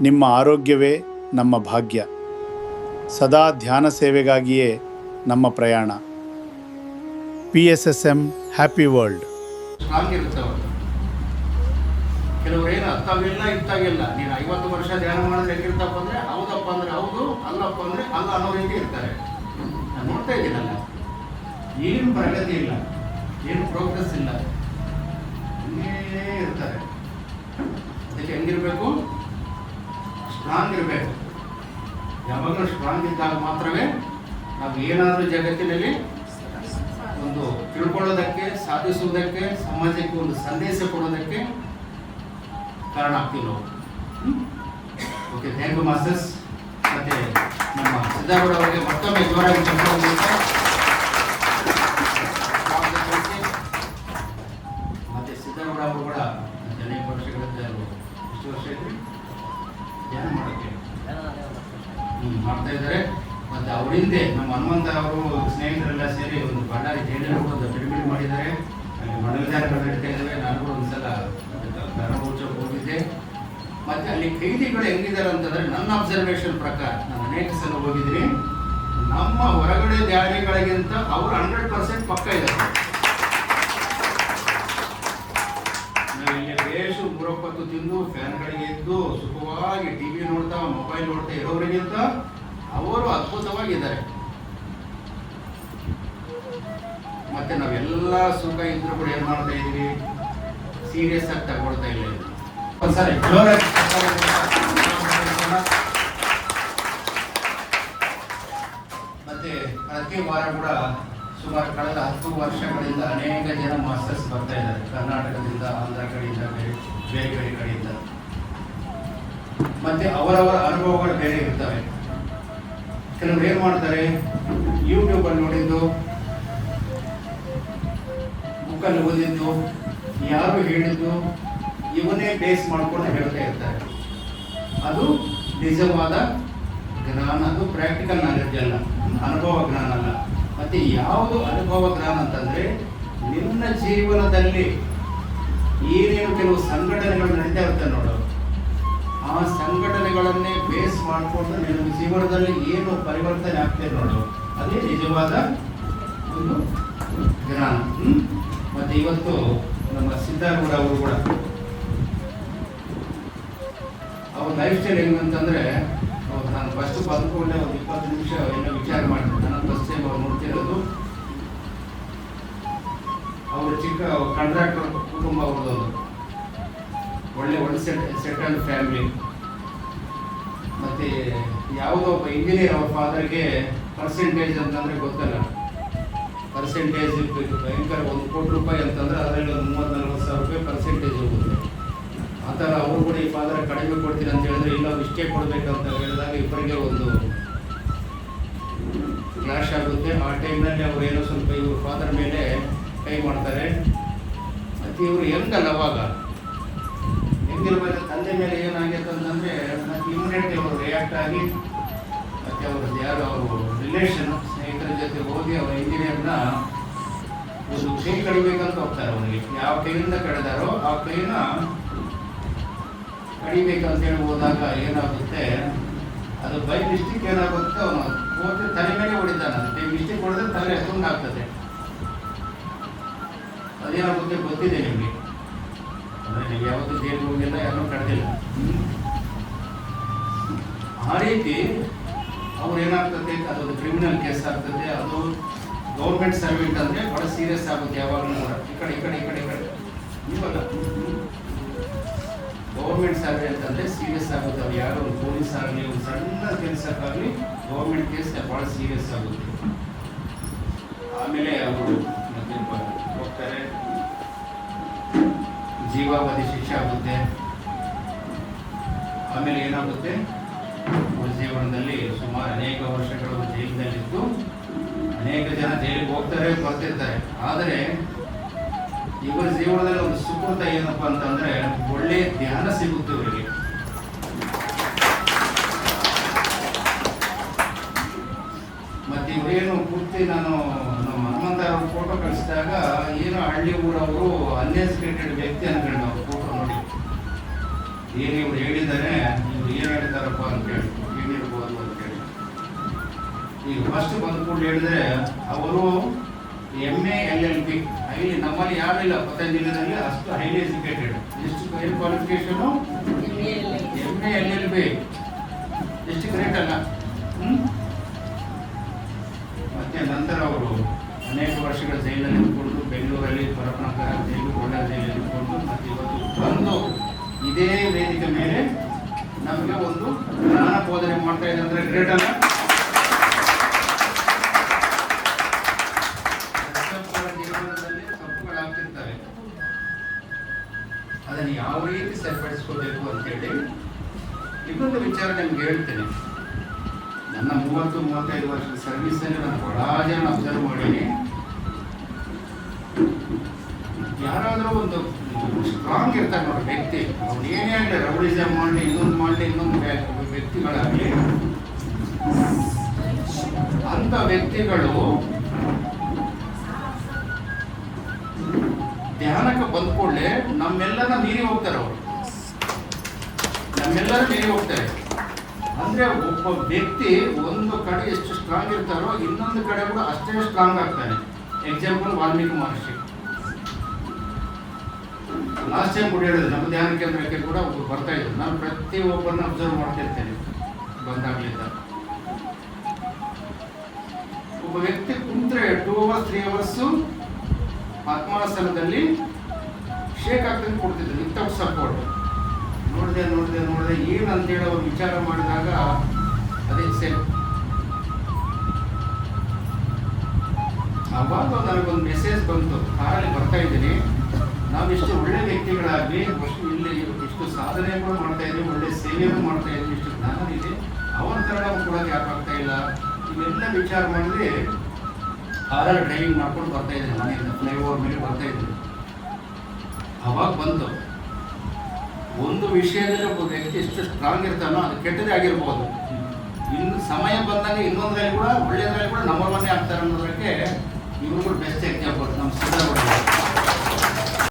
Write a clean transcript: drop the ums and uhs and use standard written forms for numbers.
ನಿಮ್ಮ ಆರೋಗ್ಯವೇ ನಮ್ಮ ಭಾಗ್ಯ. ಸದಾ ಧ್ಯಾನ ಸೇವೆಗಾಗಿಯೇ ನಮ್ಮ ಪ್ರಯಾಣ. PSSM happy world. ಸ್ಟ್ರಾಂಗ್ ಇರ್ತವೆ. ಕೆಲವರು ಏನು ಅತ್ತಾಗಿಲ್ಲ ಇತ್ತಾಗಿಲ್ಲ, ನೀನು 50 ವರ್ಷ ಧ್ಯಾನ ಮಾಡಿದ್ರೆ ಹೆಂಗಿರ್ತಪ್ಪ ಅಂದರೆ ಹೌದಪ್ಪ ಅಂದರೆ ಹೌದು, ಅಲ್ಲಪ್ಪ ಅಂದರೆ ಅಲ್ಲ ಅನ್ನೋ ರೀತಿ ಇರ್ತಾರೆ. ನಾನು ನೋಡ್ತಾ ಇದ್ದೀನಲ್ಲ, ಏನು ಪ್ರಗತಿ ಇಲ್ಲ, ಏನು ಪ್ರೋಗ್ರೆಸ್ ಇಲ್ಲ, ಹಂಗೇ ಇರ್ತಾರೆ. ಅದಕ್ಕೆ ಹೆಂಗಿರಬೇಕು? ಸ್ಟ್ರಾಂಗ್ ಇರಬೇಕು. ಯಾವಾಗಲೂ ಸ್ಟ್ರಾಂಗ್ ಇದ್ದಾಗ ಮಾತ್ರವೇ ನಾವು ಏನಾದರೂ ಜಗತ್ತಿನಲ್ಲಿ ಒಂದು ತಿಳ್ಕೊಳ್ಳೋದಕ್ಕೆ, ಸಾಧಿಸುವುದಕ್ಕೆ, ಸಮಾಜಕ್ಕೆ ಒಂದು ಸಂದೇಶ ಕೊಡೋದಕ್ಕೆ ಕಾರಣ ಆಗ್ತೀವಿ ನಾವು. Okay, thank you masters. ಮತ್ತು ನಮ್ಮ ಸಿದ್ದಾರೂಢ ಅವರಿಗೆ ಮತ್ತೊಮ್ಮೆ ಜೋರಾಗಿ ಚಪ್ಪಾಳೆ. ಮತ್ತು ಸಿದ್ದಾರೂಢ ಅವರು ಕೂಡ ಅನೇಕ ವರ್ಷಗಳಿಂದ ಎಷ್ಟು ವರ್ಷ ಐತ್ರಿ ಧ್ಯಾನ ಮಾಡೋಕ್ಕೆ ಮಾಡ್ತಾ ಇದ್ದಾರೆ. ಮತ್ತು ಅವರಿಂದೆ ನಮ್ಮ ಹನುಮಂತ ಅವರು ಸ್ನೇಹಿತರೆಲ್ಲ ಸೇರಿ ಒಂದು ಬಳ್ಳಾರಿ ಜೈಲಲ್ಲಿ ಒಂದು ಪಿರಮಿಡ್ ಮಾಡಿದ್ದಾರೆ. ಅಲ್ಲಿ ಮಂಡಲಧಾರಗಳು ನಡೀತಾ ಇದ್ದಾವೆ. ನಾನು ಕೂಡ ಒಂದು ಸಲ ಧರ್ಮೋತ್ಸವ ಹೋಗಿದ್ದೆ. ಮತ್ತು ಅಲ್ಲಿ ಕೈದಿಗಳು ಹೆಂಗಿದ್ದಾರೆ ಅಂತಂದರೆ, ನನ್ನ ಅಬ್ಸರ್ವೇಷನ್ ಪ್ರಕಾರ, ನಾನು ಅನೇಕ ಸಲ ಹೋಗಿದ್ದೀನಿ, ನಮ್ಮ ಹೊರಗಡೆ ದಾಳಿಗಳಿಗಿಂತ ಅವರು 100% ಪಕ್ಕ ಇದ್ದಾರೆ. ನಾವು ಇಲ್ಲಿ ಬೇಷು 3 ತಿಂದು ಫ್ಯಾನ್ಗಳಿಗೆ ಇದ್ದು ಸುಖವಾಗಿ TV ನೋಡ್ತಾ ಮೊಬೈಲ್ ನೋಡ್ತಾ ಇರೋರಿಗಿಂತ ಅವರು ಅದ್ಭುತವಾಗಿದ್ದಾರೆ. ಮತ್ತೆ ನಾವೆಲ್ಲ ಸುಖ ಇದ್ರೂ ಕೂಡ ಏನು ಮಾಡ್ತಾ ಇದ್ದೀವಿ? ಸೀರಿಯಸ್ ಆಗಿ ತಗೊಳ್ತಾ ಇಲ್ಲ. ಒಂದ್ಸರಿ ಮತ್ತೆ ಪ್ರತಿ ವಾರ ಕೂಡ ಸುಮಾರು ಕಳೆದ 10 ವರ್ಷಗಳಿಂದ ಅನೇಕ ಜನ ಮಾಸ್ಟರ್ಸ್ ಬರ್ತಾ ಇದ್ದಾರೆ. ಕರ್ನಾಟಕದಿಂದ, ಆಂಧ್ರ ಕಡೆಯಿಂದ, ಬೇರೆ ಬೇರೆ ಕಡೆಯಿಂದ. ಮತ್ತೆ ಅವರವರ ಅನುಭವಗಳು ಬೇರೆ ಇರ್ತವೆ. ಕೆಲವರು ಏನು ಮಾಡ್ತಾರೆ, ಯೂಟ್ಯೂಬಲ್ಲಿ ನೋಡಿದ್ದು, ಬುಕ್ಕಲ್ಲಿ ಓದಿದ್ದು, ಯಾರು ಹೇಳಿದ್ದು ಇವನ್ನೇ ಬೇಸ್ ಮಾಡ್ಕೊಂಡು ಹೇಳ್ತಾ ಇರ್ತಾರೆ. ಅದು ನಿಜವಾದ ಜ್ಞಾನ, ಅದು ಪ್ರಾಕ್ಟಿಕಲ್ ನಾಲೆಡ್ಜ್ ಅಲ್ಲ, ಅನುಭವ ಜ್ಞಾನ ಅಲ್ಲ. ಮತ್ತು ಯಾವುದು ಅನುಭವ ಜ್ಞಾನ ಅಂತಂದರೆ, ನಿನ್ನ ಜೀವನದಲ್ಲಿ ಏನೇನು ಕೆಲವು ಸಂಘಟನೆಗಳು ನಡೀತಾ ಇರ್ತವೆ ನೋಡು, ಆ ಸಂಘಟನೆಗಳನ್ನೇ ಬೇಸ್ ಮಾಡಿಕೊಂಡು ನಿನ್ನ ಜೀವನದಲ್ಲಿ ಏನು ಪರಿವರ್ತನೆ ಆಗ್ತದೆ ನೋಡು, ಅದೇ ನಿಜವಾದ ಒಂದು ಜ್ಞಾನ. ಮತ್ತು ಇವತ್ತು ನಮ್ಮ ಸಿದ್ದಾರೂಢ ಅವರು ಕೂಡ ಅವ್ರ ಲೈಫ್ ಸ್ಟೈಲ್ ಹೆಂಗಂತಂದರೆ, ನಾನು ಫಸ್ಟ್ ಬಂದ್ಕೊಂಡೆ ಒಂದು 20 ನಿಮಿಷ ಏನೋ ವಿಚಾರ ಮಾಡಿದೆ. ನಾನು ಫಸ್ಟ್ ಟೈಮ್ ಅವ್ರು ನೋಡ್ತಿರೋದು. ಅವರು ಚಿಕ್ಕ ಕಾಂಟ್ರಾಕ್ಟರ್ ಕುಟುಂಬ, ಅವ್ರದ್ದೊಂದು ಒಳ್ಳೆ ಸೆಟಲ್ಡ್ ಫ್ಯಾಮಿಲಿ. ಮತ್ತು ಯಾವುದೋ ಒಬ್ಬ ಇಂಜಿನಿಯರ್, ಅವ್ರ ಫಾದರ್ಗೆ ಪರ್ಸೆಂಟೇಜ್ ಅಂತಂದರೆ ಗೊತ್ತಲ್ಲ, ಪರ್ಸೆಂಟೇಜ್ ಭಯಂಕರ. 1 ಕೋಟಿ ರೂಪಾಯಿ ಅಂತಂದರೆ ಅದರಲ್ಲಿ ಒಂದು 30-40 ಸಾವಿರ ರೂಪಾಯಿ ಪರ್ಸೆಂಟೇಜ್ ಹೋಗುತ್ತೆ. ಆ ಥರ ಅವರು ಕೂಡ ಈ ಫಾದರ್ ಕಡಿಮೆ ಕೊಡ್ತೀನಿ ಅಂತ ಹೇಳಿದ್ರೆ, ಇಲ್ಲ ಇಷ್ಟೇ ಕೊಡಬೇಕಂತ ಹೇಳಿದಾಗ ಇಬ್ಬರಿಗೆ ಒಂದು ಕ್ಲಾಶ್ ಆಗುತ್ತೆ. ಆ ಟೈಮ್ನಲ್ಲಿ ಅವರು ಏನೋ ಸ್ವಲ್ಪ ಇವರು ಫಾದರ್ ಮೇಲೆ ಕೈ ಮಾಡ್ತಾರೆ. ಮತ್ತು ಇವರು ಹೆಂಗಲ್ಲ ಅವಾಗ ಹೆಂಗಿರ್ಬೇಕು, ತಂದೆ ಮೇಲೆ ಏನಾಗೈತೆ ಅಂತಂದರೆ, ಮತ್ತು ಇಮಿಡಿಯೇಟ್ಲಿ ಅವರು ರಿಯಾಕ್ಟ್ ಆಗಿ, ಮತ್ತು ಅವ್ರದ್ದು ಯಾರು ಅವರು ರಿಲೇಷನ್ ಸ್ನೇಹಿತರ ಜೊತೆ ಹೋಗಿ ಅವರ ಇಂಜಿನಿಯರ್ನ ಒಂದು ಕೈ ಕಡಿಬೇಕಂತ ಹೋಗ್ತಾರೆ. ಅವನಿಗೆ ಯಾವ ಕೈಯಿಂದ ಕಡಿದಾರೋ ಆ ಕೈನ ಕಡಿಬೇಕಂತ ಹೇಳಿ ಹೋದಾಗ ಏನಾಗುತ್ತೆ, ಅದು ಬೈ ಮಿಸ್ಟೇಕ್ ಏನಾಗುತ್ತೆ, ಅವನು ಹೋಗಿ ತಲೆ ಮೇಲೆ ಹೊಡಿತಾನೆ. ಅದಕ್ಕೆ ಮಿಸ್ಟೇಕ್ ಹೊಡೆದ್ರೆ ತಲೆ ತುಂಡಾಗ್ತದೆ. ಅದೇನಾಗುತ್ತೆ ಗೊತ್ತಿದೆ ನಿಮಗೆ. ಅಂದರೆ ನೀವು ಯಾವತ್ತೂ ಜೈಲಿಗೆ ಹೋಗಿಲ್ಲ, ಯಾರನ್ನೂ ಕಡ್ದಿಲ್ಲ. ಆ ರೀತಿ ಅವ್ರು ಏನಾಗ್ತದೆ, ಅದೊಂದು ಕ್ರಿಮಿನಲ್ ಕೇಸ್ ಆಗ್ತದೆ. ಅದು ಗೌರ್ಮೆಂಟ್ ಸರ್ವೆಂಟ್ ಅಂದರೆ ಭಾಳ ಸೀರಿಯಸ್ ಆಗುತ್ತೆ. ಯಾವಾಗಲೂ ಕೂಡ ಈ ಕಡೆ ಇವಾಗ ಗೌರ್ಮೆಂಟ್ ಸರ್ವೆ ಅಂತಂದರೆ ಸೀರಿಯಸ್ ಆಗುತ್ತೆ. ಅವ್ರು ಯಾರೋ ಒಂದು ಪೊಲೀಸ್ ಆಗಲಿ, ಒಂದು ಸಣ್ಣ ಕೆಲಸಕ್ಕಾಗಲಿ ಗೌರ್ಮೆಂಟ್ ಕೇಸ್ ಭಾಳ ಸೀರಿಯಸ್ ಆಗುತ್ತೆ. ಆಮೇಲೆ ಅವರು ಮತ್ತೆ ಹೋಗ್ತಾರೆ, ಜೀವಾವಧಿ ಶಿಕ್ಷೆ ಆಗುತ್ತೆ. ಆಮೇಲೆ ಏನಾಗುತ್ತೆ, ಜೀವನದಲ್ಲಿ ಸುಮಾರು ಅನೇಕ ವರ್ಷಗಳು ಜೈಲಿನಲ್ಲಿದ್ದು ಅನೇಕ ಜನ ಜೈಲಿಗೆ ಹೋಗ್ತಾರೆ, ಬರ್ತಿರ್ತಾರೆ. ಆದರೆ ಇವರ ಜೀವನದಲ್ಲಿ ಒಂದು ಸುಕೃತ ಏನಪ್ಪ ಅಂತಂದರೆ, ಒಳ್ಳೆಯ ಧ್ಯಾನ ಸಿಗುತ್ತೆ ಇವರಿಗೆ. ಮತ್ತು ಇವರೇನು ಪೂರ್ತಿ, ನಾನು ನಮ್ಮ ಹನುಮಂತ ಅವ್ರ ಫೋಟೋ ಕಳಿಸಿದಾಗ ಏನೋ ಹಳ್ಳಿ ಊರವರು ಅನ್ಎಜುಕೇಟೆಡ್ ವ್ಯಕ್ತಿ ಅನ್ಕೊಂಡು ಅವ್ರ ಫೋಟೋ ನೋಡಿ. ಏನು ಇವ್ರು ಹೇಳಿದ್ದಾರೆ, ಇವ್ರು ಏನು ಹೇಳ್ತಾರಪ್ಪ ಅಂತೇಳಿ ಏನಿರ್ಬೋದು ಅಂತೇಳಿ. ಈಗ ಫಸ್ಟ್ ಬಂದ ಕೂಡಲೇ ಹೇಳಿದ್ರೆ ಅವರು MA LLB ಹೈಲಿ, ನಮ್ಮಲ್ಲಿ ಯಾರಿಲ್ಲ ಪತಂಜಲಿಯಲ್ಲಿ ಅಷ್ಟು ಹೈಲಿ ಎಜುಕೇಟೆಡ್. ಎಷ್ಟು ಏನು ಕ್ವಾಲಿಫಿಕೇಶನು? MA LLB. ಎಷ್ಟು ಗ್ರೇಟ್ ಅಲ್ಲ. ಮತ್ತೆ ನಂತರ ಅವರು ಅನೇಕ ವರ್ಷಗಳ ಜೈಲಲ್ಲಿ ಕುಡಿದು ಬೆಂಗಳೂರಲ್ಲಿ ಪರಪನಗರ ಜೈಲು, ಒಳ್ಳೆಯ ಜೈಲಲ್ಲಿ ಕುಡಿದು ಮತ್ತೆ ಇವತ್ತು ಬಂದು ಇದೇ ವೇದಿಕೆ ಮೇಲೆ ನಮಗೆ ಒಂದು ಜ್ಞಾನ ಬೋಧನೆ ಮಾಡ್ತಾ ಇದೆ ಅಂದರೆ ಗ್ರೇಟ್ ಅಲ್ಲ. ಜೀವನದಲ್ಲಿ ತಪ್ಪುಗಳಾಗ್ತಿರ್ತವೆ, ಅದನ್ನು ಯಾವ ರೀತಿ ಸರಿಪಡಿಸ್ಕೋಬೇಕು ಅಂತೇಳಿ ಇನ್ನೊಂದು ವಿಚಾರ ನಿಮ್ಗೆ ಹೇಳ್ತೇನೆ. ನನ್ನ 30-35 ವರ್ಷದ ಸರ್ವಿಸಲ್ಲಿ ನಾನು ಬಹಳ ಜನ ಅಬ್ಸರ್ವ್ ಮಾಡೀನಿ. ಯಾರಾದರೂ ಒಂದು ಸ್ಟ್ರಾಂಗ್ ಇರ್ತಾರೆ ನೋಡಿ ವ್ಯಕ್ತಿ, ಅವ್ನು ಏನೇ ಆಗಲಿ ರೌಡಿಸಮ್ ಮಾಡಲಿ, ಇನ್ನೊಂದು ವ್ಯಕ್ತಿಗಳಾಗಲಿ, ಅಂಥ ವ್ಯಕ್ತಿಗಳು ಧ್ಯಾನಕ್ಕೆ ಬಂದ್ಕೊಳ್ಳೆ ನಮ್ಮೆಲ್ಲರ ಮೀರಿ ಹೋಗ್ತಾರೆ. ಅವರು ನಮ್ಮೆಲ್ಲರೂ ಮೀರಿ ಹೋಗ್ತಾರೆ. ಅಂದ್ರೆ ಒಬ್ಬ ವ್ಯಕ್ತಿ ಒಂದು ಕಡೆ ಎಷ್ಟು ಸ್ಟ್ರಾಂಗ್ ಇರ್ತಾರೋ ಇನ್ನೊಂದು ಕಡೆ ಕೂಡ ಅಷ್ಟೇ ಸ್ಟ್ರಾಂಗ್ ಆಗ್ತಾನೆ. Example Valmiki Maharshi. Last time ಕೂಡ ಹೇಳಿದ್ರು, ನಮ್ಮ ಧ್ಯಾನ ಕೇಂದ್ರಕ್ಕೆ ಕೂಡ ಒಬ್ಬರು ಬರ್ತಾ ಇದ್ರು. ನಾನು ಪ್ರತಿಯೊಬ್ಬರನ್ನ ಅಬ್ಸರ್ವ್ ಮಾಡ್ತಿರ್ತೇನೆ ಬಂದಾಗ್ಲಿಂದ. ಒಬ್ಬ ವ್ಯಕ್ತಿ ಕುಂತ್ರೆ 2 hours 3 hours ಆತ್ಮಾಸನದಲ್ಲಿ ಶೇಕ್ ಆಗ್ತದೆ ಕೊಡ್ತಿದ್ರು ವಿತೌಟ್ ಸಪೋರ್ಟ್. ನೋಡಿದೆ ಏನು ಅಂತೇಳಿ ಅವ್ರು ವಿಚಾರ ಮಾಡಿದಾಗ ಅದೇ ಸೇಮ್. ಅವಾಗ ನನಗೊಂದು ಮೆಸೇಜ್ ಬಂತು, ಕಾರಲ್ಲಿ ಬರ್ತಾ ಇದ್ದೀನಿ, ನಾವಿಷ್ಟು ಒಳ್ಳೆ ವ್ಯಕ್ತಿಗಳಾಗಿ ಇಲ್ಲಿ ಇಷ್ಟು ಸಾಧನೆಗಳು ಮಾಡ್ತಾ ಇದ್ದೀವಿ, ಒಳ್ಳೆ ಸೇವೆಯನ್ನು ಮಾಡ್ತಾ ಇದ್ದೀವಿ, ಇಷ್ಟು ಜ್ಞಾನ ಇದೆ, ಅವನ ಥರ ನಾವು ಕೂಡ ಯಾಕೆ ಆಗ್ತಾ ಇಲ್ಲ, ಇವೆಲ್ಲ ವಿಚಾರ ಮಾಡಿದ್ರೆ ಕಾರಲ್ಲಿ ಡ್ರೈವಿಂಗ್ ಮಾಡ್ಕೊಂಡು ಬರ್ತಾ ಇದ್ದೀನಿ, ಮನೆಯಿಂದ ಫ್ಲೈಓವರ್ ಮೇಲೆ ಬರ್ತಾ ಇದ್ದೀನಿ. ಅವಾಗ ಬಂತು, ಒಂದು ವಿಷಯದಲ್ಲಿ ಒಬ್ಬ ವ್ಯಕ್ತಿ ಎಷ್ಟು ಸ್ಟ್ರಾಂಗ್ ಇರ್ತಾನೋ ಅದು ಕೆಟ್ಟದೇ ಆಗಿರ್ಬೋದು, ಇನ್ನು ಸಮಯ ಬಂದಾಗ ಇನ್ನೊಂದರಲ್ಲಿ ಕೂಡ ಒಳ್ಳೆಯದ್ರಲ್ಲಿ ಕೂಡ ನಂಬರ್ 1 ಆಗ್ತಾರೆ ಅನ್ನೋದಕ್ಕೆ ಇವರು ಬೆಸ್ಟ್ ಎಕ್ಸಾಂಪಲ್ ನಮ್ಮ ಸಿದ್ಧಾರ್ಥ.